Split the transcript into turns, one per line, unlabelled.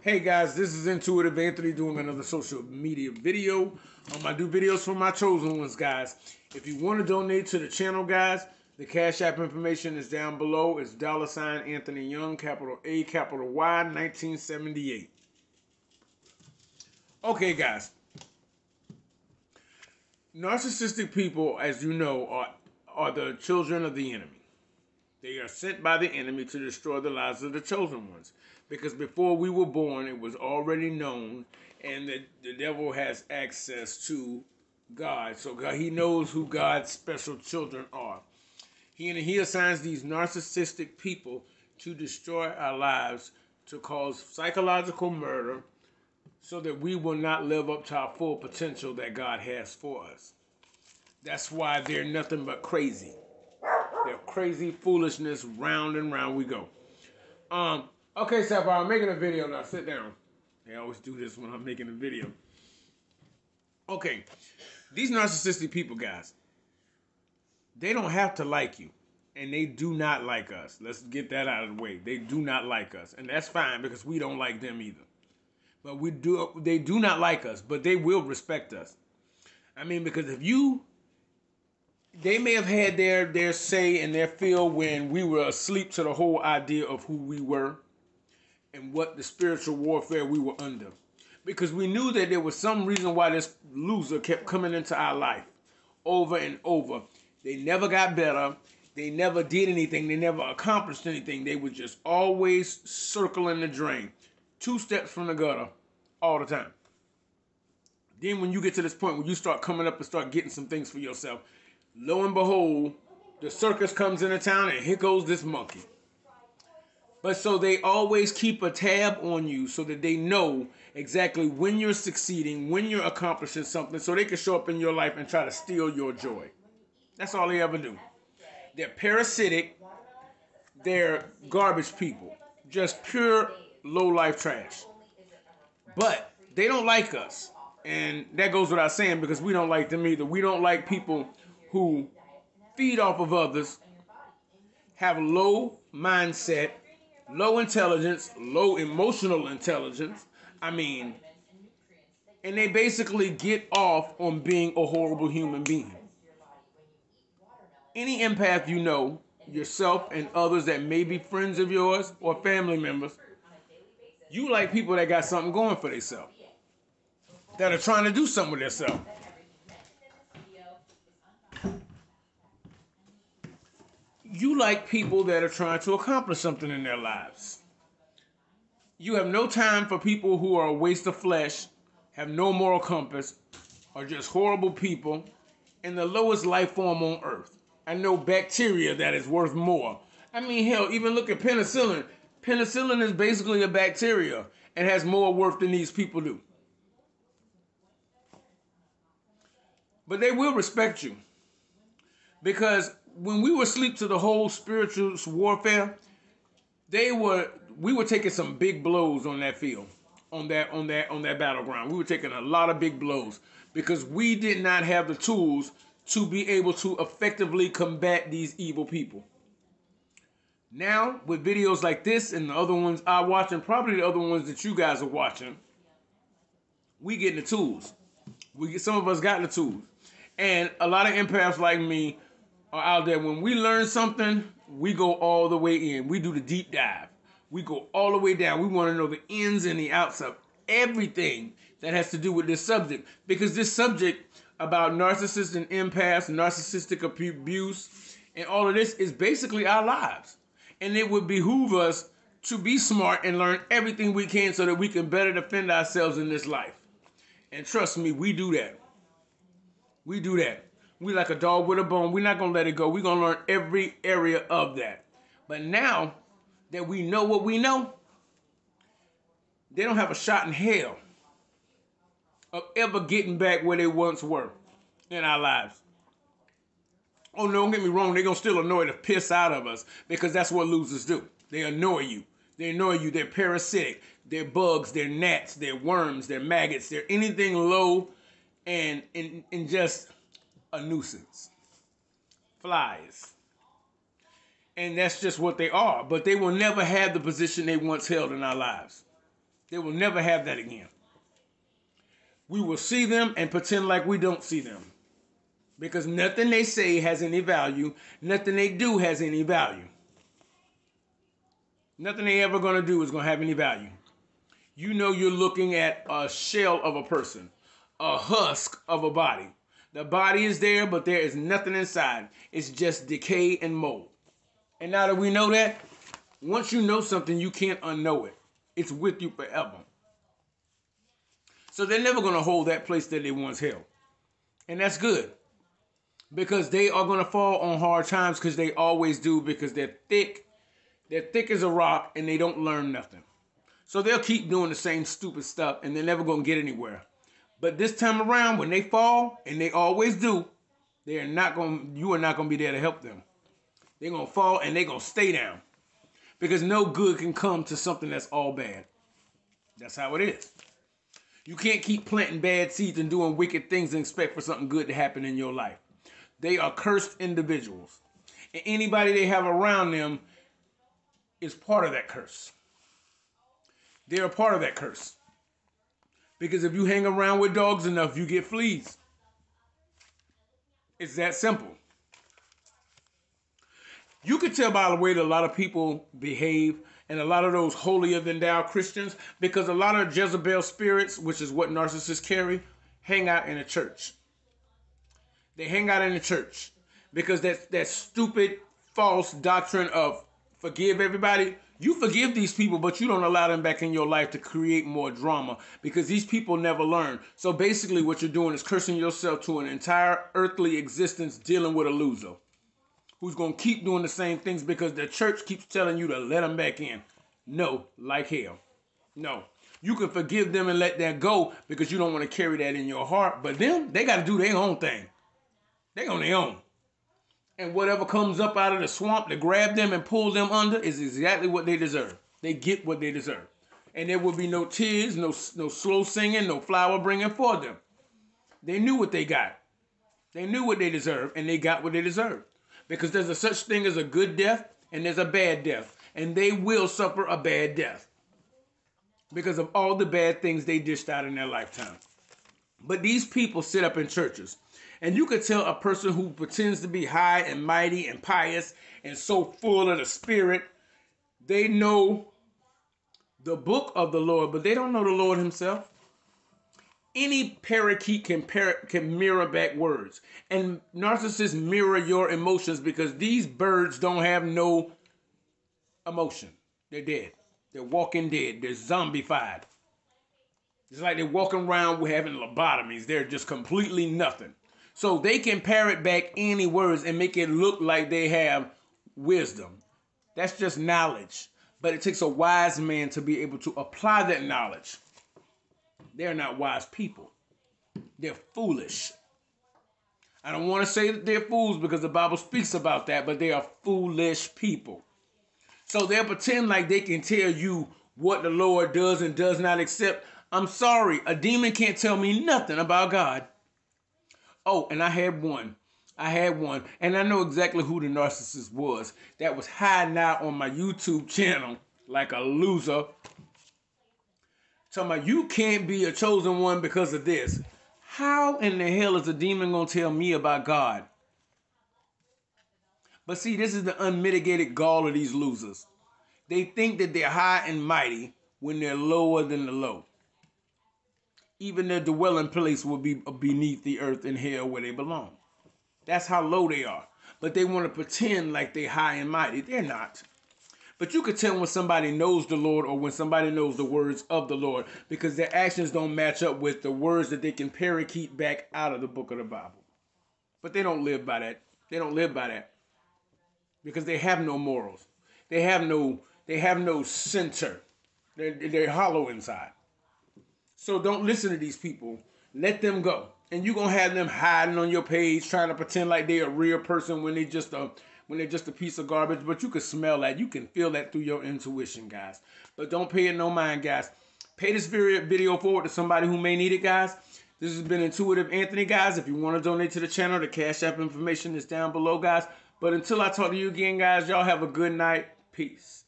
Hey guys, this is Intuitive Anthony doing another social media video. I do videos for my chosen ones, guys. If you want to donate to the channel, guys, the Cash App information is down below. It's $ Anthony Young, capital A, capital Y, 1978. Okay, guys. Narcissistic people, as you know, are the children of the enemy. They are sent by the enemy to destroy the lives of the chosen ones. Because before we were born, it was already known, and the devil has access to God. So he knows who God's special children are. He assigns these narcissistic people to destroy our lives, to cause psychological murder, so that we will not live up to our full potential that God has for us. That's why they're nothing but crazy. They're crazy foolishness, round and round we go. Okay, Sapphire, I'm making a video now. Sit down. I always do this when I'm making a video. Okay, these narcissistic people, guys, they don't have to like you, and they do not like us. Let's get that out of the way. They do not like us, and that's fine because we don't like them either. But they do not like us, but they will respect us. I mean, because they may have had their say and their feel when we were asleep to the whole idea of who we were and what the spiritual warfare we were under. Because we knew that there was some reason why this loser kept coming into our life over and over. They never got better. They never did anything. They never accomplished anything. They were just always circling the drain. 2 steps from the gutter all the time. Then when you get to this point where you start coming up and start getting some things for yourself, lo and behold, the circus comes into town and here goes this monkey. But so they always keep a tab on you so that they know exactly when you're succeeding, when you're accomplishing something, so they can show up in your life and try to steal your joy. That's all they ever do. They're parasitic. They're garbage people. Just pure low-life trash. But they don't like us. And that goes without saying because we don't like them either. We don't like people who feed off of others, have low mindset, low intelligence, low emotional intelligence. And they basically get off on being a horrible human being. Any empath you know, yourself and others that may be friends of yours or family members, you like people that got something going for themselves, that are trying to do something with themselves. You like people that are trying to accomplish something in their lives. You have no time for people who are a waste of flesh, have no moral compass, are just horrible people, and the lowest life form on earth. I know bacteria that is worth more. Hell, even look at penicillin. Penicillin is basically a bacteria and has more worth than these people do. But they will respect you. Because when we were asleep to the whole spiritual warfare, we were taking some big blows on that field, on that battleground. We were taking a lot of big blows because we did not have the tools to be able to effectively combat these evil people. Now, with videos like this and the other ones I watch, and probably the other ones that you guys are watching, we getting the tools. Some of us got the tools. And a lot of empaths like me are out there. When we learn something, we go all the way in. We do the deep dive. We go all the way down. We want to know the ins and the outs of everything that has to do with this subject. Because this subject about narcissists and empaths, narcissistic abuse, and all of this is basically our lives. And it would behoove us to be smart and learn everything we can so that we can better defend ourselves in this life. And trust me, we do that. We do that. We like a dog with a bone. We're not going to let it go. We're going to learn every area of that. But now that we know what we know, they don't have a shot in hell of ever getting back where they once were in our lives. Oh, no, don't get me wrong. They're going to still annoy the piss out of us because that's what losers do. They annoy you. They annoy you. They're parasitic. They're bugs. They're gnats. They're worms. They're maggots. They're anything low and just a nuisance. Flies. And that's just what they are. But they will never have the position they once held in our lives. They will never have that again. We will see them and pretend like we don't see them. Because nothing they say has any value. Nothing they do has any value. Nothing they ever going to do is going to have any value. You know you're looking at a shell of a person. A husk of a body. The body is there, but there is nothing inside. It's just decay and mold. And now that we know that, once you know something, you can't unknow it. It's with you forever. So they're never going to hold that place that they once held. And that's good. Because they are going to fall on hard times, because they always do, because they're thick. They're thick as a rock and they don't learn nothing. So they'll keep doing the same stupid stuff and they're never going to get anywhere. But this time around, when they fall, and they always do, you are not going to be there to help them. They're going to fall and they're going to stay down. Because no good can come to something that's all bad. That's how it is. You can't keep planting bad seeds and doing wicked things and expect for something good to happen in your life. They are cursed individuals. And anybody they have around them is part of that curse. They're a part of that curse. Because if you hang around with dogs enough, you get fleas. It's that simple. You can tell by the way that a lot of people behave, and a lot of those holier than thou Christians, because a lot of Jezebel spirits, which is what narcissists carry, hang out in a church. They hang out in the church because that stupid, false doctrine of forgive everybody. You forgive these people, but you don't allow them back in your life to create more drama because these people never learn. So basically what you're doing is cursing yourself to an entire earthly existence dealing with a loser who's going to keep doing the same things because the church keeps telling you to let them back in. No, like hell. No. You can forgive them and let that go because you don't want to carry that in your heart. But them, they got to do their own thing. They on their own. And whatever comes up out of the swamp to grab them and pull them under is exactly what they deserve. They get what they deserve. And there will be no tears, no slow singing, no flower bringing for them. They knew what they got. They knew what they deserved, and they got what they deserved. Because there's a such thing as a good death, and there's a bad death. And they will suffer a bad death because of all the bad things they dished out in their lifetime. But these people sit up in churches. And you could tell a person who pretends to be high and mighty and pious and so full of the Spirit, they know the book of the Lord, but they don't know the Lord himself. Any parakeet can mirror back words. And narcissists mirror your emotions because these birds don't have no emotion. They're dead. They're walking dead. They're zombified. It's like they're walking around with having lobotomies. They're just completely nothing. So they can parrot back any words and make it look like they have wisdom. That's just knowledge. But it takes a wise man to be able to apply that knowledge. They're not wise people. They're foolish. I don't want to say that they're fools because the Bible speaks about that, but they are foolish people. So they'll pretend like they can tell you what the Lord does and does not accept. I'm sorry, a demon can't tell me nothing about God. Oh, and I had one, and I know exactly who the narcissist was that was hiding out on my YouTube channel like a loser. Talking about, you can't be a chosen one because of this. How in the hell is a demon going to tell me about God? But see, this is the unmitigated gall of these losers. They think that they're high and mighty when they're lower than the low. Even their dwelling place will be beneath the earth in hell where they belong. That's how low they are. But they want to pretend like they're high and mighty. They're not. But you can tell when somebody knows the Lord or when somebody knows the words of the Lord because their actions don't match up with the words that they can parakeet back out of the book of the Bible. But they don't live by that. They don't live by that because they have no morals. They have no center. They're hollow inside. So don't listen to these people. Let them go. And you're going to have them hiding on your page trying to pretend like they're a real person when they're just a piece of garbage. But you can smell that. You can feel that through your intuition, guys. But don't pay it no mind, guys. Pay this video forward to somebody who may need it, guys. This has been Intuitive Anthony, guys. If you want to donate to the channel, the Cash App information is down below, guys. But until I talk to you again, guys, y'all have a good night. Peace.